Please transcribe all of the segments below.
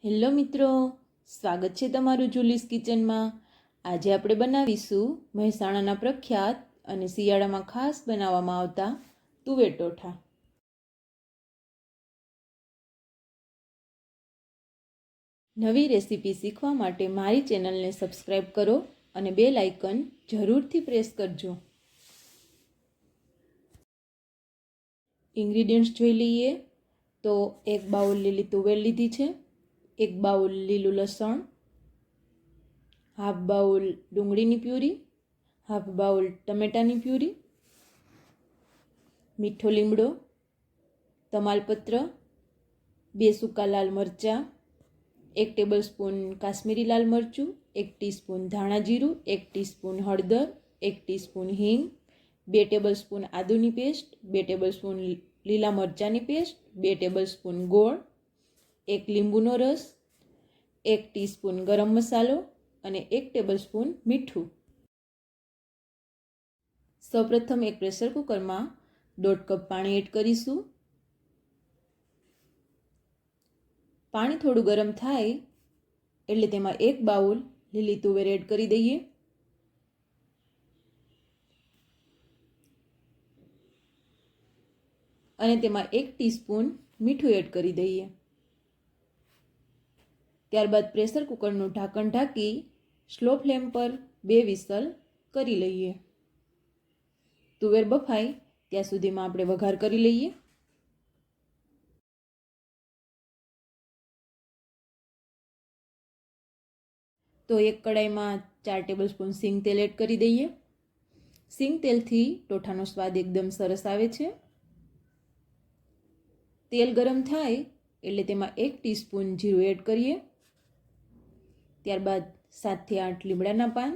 Hello મિત્રો, સ્વાગત છે તમારું જુલીસ કિચનમાં। આજે આપણે બનાવીશું મહેસાણાના પ્રખ્યાત અને શિયાળામાં ખાસ બનાવવામાં આવતા તુવેર ટોઠા। નવી રેસીપી શીખવા માટે મારી ચેનલને સબસ્ક્રાઈબ કરો અને બેલ આઇકન જરૂરથી પ્રેસ કરજો। ઇન્ગ્રીડિયન્ટ્સ જોઈ લઈએ તો 1 બાઉલ લીલી તુવેર લીધી છે, 1 બાઉલ લીલું લસણ, હાફ બાઉલ ડુંગળીની પ્યુરી, હાફ બાઉલ ટમેટાની પ્યુરી, મીઠો લીમડો, તમાલપત્ર, 2 સૂકા લાલ મરચાં, 1 ટેબલસ્પૂન કાશ્મીરી લાલ મરચું, 1 ટીસ્પૂન ધાણા જીરું, 1 ટીસ્પૂન હળદર, 1 ટીસ્પૂન હિંગ, 2 ટેબલસ્પૂન આદુની પેસ્ટ, 2 ટેબલસ્પૂન લીલા મરચાંની પેસ્ટ, 2 ટેબલસ્પૂન ગોળ, 1 લીંબુનો રસ, 1 ટીસ્પૂન ગરમ મસાલો અને 1 ટેબલસ્પૂન મીઠું। સૌપ્રથમ એક પ્રેશર કુકરમાં 1.5 કપ પાણી એડ કરીશું। પાણી થોડું ગરમ થાય એટલે તેમાં 1 બાઉલ લીલી તુવેર એડ કરી દઈએ। અને તેમાં 1 ટીસ્પૂન મીઠું એડ કરી દઈએ। ત્યારબાદ પ્રેશર કુકરનું ઢાંકણ ઢાંકી સ્લો ફ્લેમ પર 2 વિસલ કરી લઈએ। તુવેર બફાય ત્યાં સુધીમાં આપણે વઘાર કરી લઈએ। તો એક કડાઈમાં 4 ટેબલસ્પૂન સિંગ તેલ એડ કરી દઈએ। સિંગ તેલથી ટોઠાનો સ્વાદ એકદમ સરસ આવે છે। તેલ ગરમ થાય એટલે તેમાં 1 ટીસ્પૂન જીરું એડ કરીએ। ત્યારબાદ 7 થી 8 લીમડાના પાન,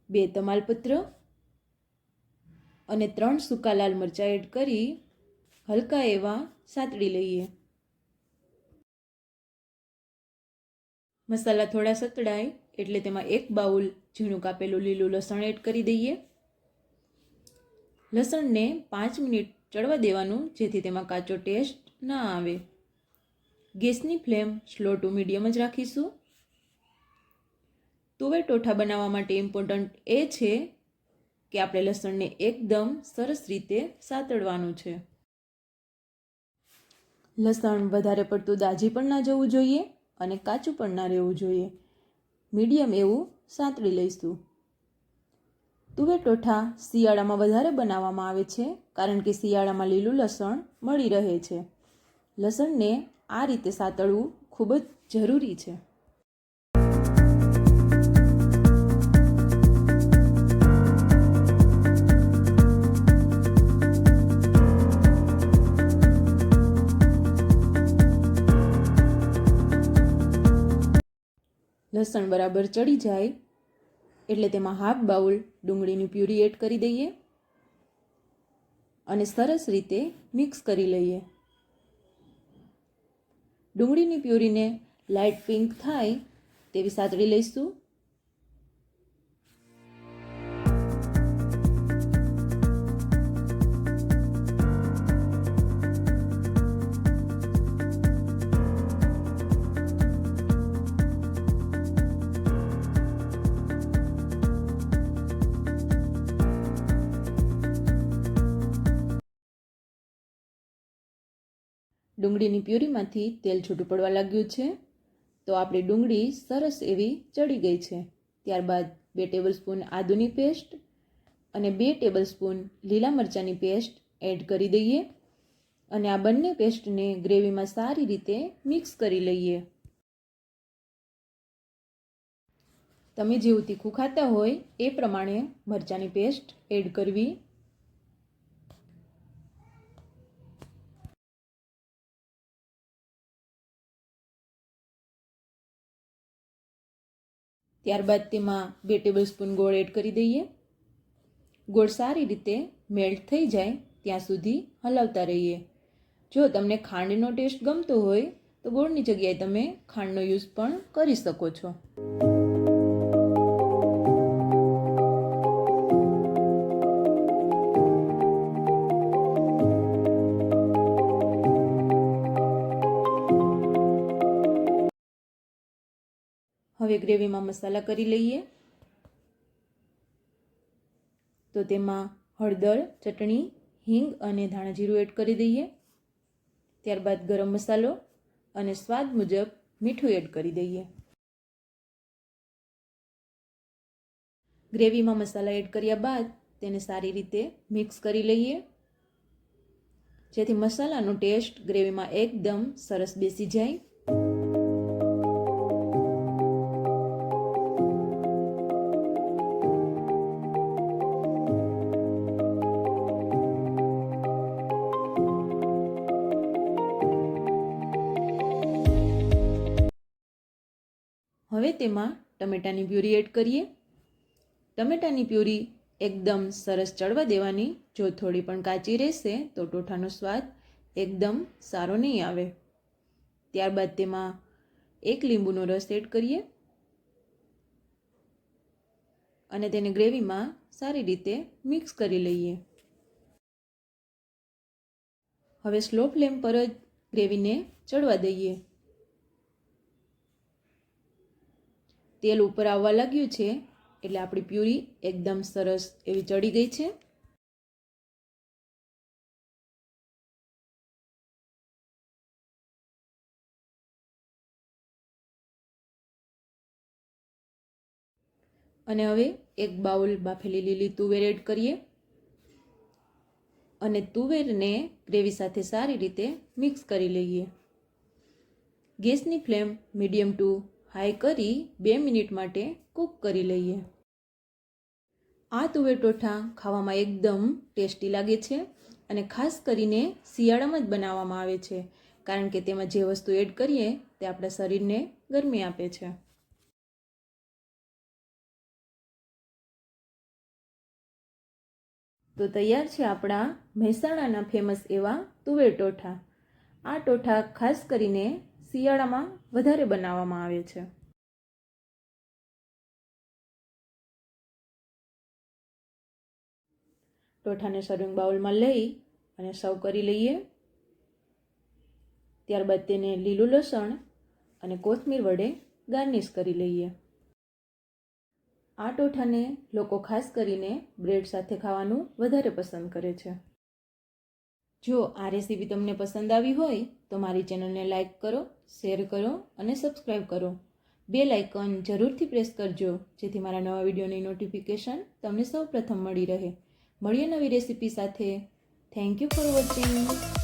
2 તમાલપત્ર અને 3 સૂકા લાલ મરચાં એડ કરી હલકા એવા સાતળી લઈએ। મસાલા થોડા સતળાય એટલે તેમાં 1 બાઉલ ઝીણું કાપેલું લીલું લસણ એડ કરી દઈએ। લસણને 5 મિનિટ ચડવા દેવાનું, જેથી તેમાં કાચો ટેસ્ટ ના આવે। ગેસની ફ્લેમ સ્લો ટુ મીડિયમ જ રાખીશું। તુવેર ટોઠા બનાવવા માટે ઇમ્પોર્ટન્ટ એ છે કે આપણે લસણને એકદમ સરસ રીતે સાતળવાનું છે। લસણ વધારે પડતું દાજી પણ ના જવું જોઈએ અને કાચું પણ ના રહેવું જોઈએ, મીડિયમ એવું સાતળી લઈશું। તુવેર ટોઠા શિયાળામાં વધારે બનાવવામાં આવે છે, કારણ કે શિયાળામાં લીલું લસણ મળી રહે છે। લસણને આ રીતે સાતળવું ખૂબ જ જરૂરી છે। લસણ બરાબર ચડી જાય એટલે તેમાં હાફ બાઉલ ડુંગળીની પ્યુરી એડ કરી દઈએ અને સરસ રીતે મિક્સ કરી લઈએ। ડુંગળીની પ્યુરીને લાઇટ પિંક થાય તેવી સાતળી લઈશું। ડુંગળીની પ્યુરીમાંથી તેલ છૂટું પડવા લાગ્યું છે, તો આપણી ડુંગળી સરસ એવી ચડી ગઈ છે। ત્યારબાદ 2 ટેબલસ્પૂન આદુની પેસ્ટ અને 2 ટેબલસ્પૂન લીલા મરચાંની પેસ્ટ એડ કરી દઈએ અને આ બંને પેસ્ટને ગ્રેવીમાં સારી રીતે મિક્સ કરી લઈએ। તમે જેવું તીખું ખાતા હોય એ પ્રમાણે મરચાંની પેસ્ટ એડ કરવી। ત્યારબાદ તેમાં 2 ટેબલસ્પૂન ગોળ એડ કરી દઈએ। ગોળ સારી રીતે મેલ્ટ થઈ જાય ત્યાં સુધી હલાવતા રહીએ। જો તમને ખાંડનો ટેસ્ટ ગમતો હોય તો ગોળની જગ્યાએ તમે ખાંડનો યુઝ પણ કરી શકો છો। હવે ગ્રેવીમાં મસાલા કરી લઈએ. તો તેમાં હળદર, ચટણી, હિંગ અને ધાણા જીરું એડ કરી દઈએ. ત્યારબાદ ગરમ મસાલો અને સ્વાદ મુજબ મીઠું એડ કરી દઈએ. ગ્રેવીમાં મસાલા એડ કર્યા બાદ તેને સારી રીતે મિક્સ કરી લઈએ, જેથી મસાલાનો ટેસ્ટ ગ્રેવીમાં એકદમ સરસ બેસી જાય. હવે તેમાં ટમેટાની પ્યુરી એડ કરીએ. ટમેટાની પ્યુરી એકદમ સરસ ચડવા દેવાની. જો થોડી પણ કાચી રહેશે તો ટોઠાનો સ્વાદ એકદમ સારો નહીં આવે. ત્યારબાદ તેમાં 1 લીંબુનો રસ એડ કરીએ અને તેને ગ્રેવીમાં સારી રીતે મિક્સ કરી લઈએ. હવે સ્લો ફ્લેમ પર જ ગ્રેવીને ચડવા દઈએ. તેલ ઉપર આવવા લાગ્યું છે એટલે આપણી પ્યુરી એકદમ સરસ એવી ચડી ગઈ છે. અને હવે એક બાઉલ બાફેલી લીલી તુવેર એડ કરીએ અને તુવેરને ગ્રેવી સાથે સારી રીતે મિક્સ કરી લઈએ. ગેસની ફ્લેમ મીડિયમ ટુ હાઈ કરી 2 મિનિટ માટે કૂક કરી લઈએ. આ તુવેર ટોઠા ખાવામાં એકદમ ટેસ્ટી લાગે છે અને ખાસ કરીને શિયાળામાં જ બનાવવામાં આવે છે, કારણ કે તેમાં જે વસ્તુ એડ કરીએ તે આપણા શરીરને ગરમી આપે છે. તો તૈયાર છે આપણા મહેસાણાના ફેમસ એવા તુવેર ટોઠા. આ ટોઠા ખાસ કરીને શિયાળામાં વધારે બનાવવામાં આવે છે. ટોઠાને સર્વિંગ બાઉલમાં લઈ અને સર્વ કરી લઈએ. ત્યારબાદ તેને લીલું લસણ અને કોથમીર વડે ગાર્નિશ કરી લઈએ. આ ટોઠાને લોકો ખાસ કરીને બ્રેડ સાથે ખાવાનું વધારે પસંદ કરે છે. જો આ રેસીપી તમને પસંદ આવી હોય તો મારી ચેનલને લાઈક કરો, શેર કરો અને સબસ્ક્રાઈબ કરો. બેલ આઇકન જરૂરથી પ્રેસ કરજો, જેથી મારા નવા વિડીયોની નોટિફિકેશન તમને સૌપ્રથમ મળી રહે. મળીએ નવી રેસીપી સાથે. Thank you for watching.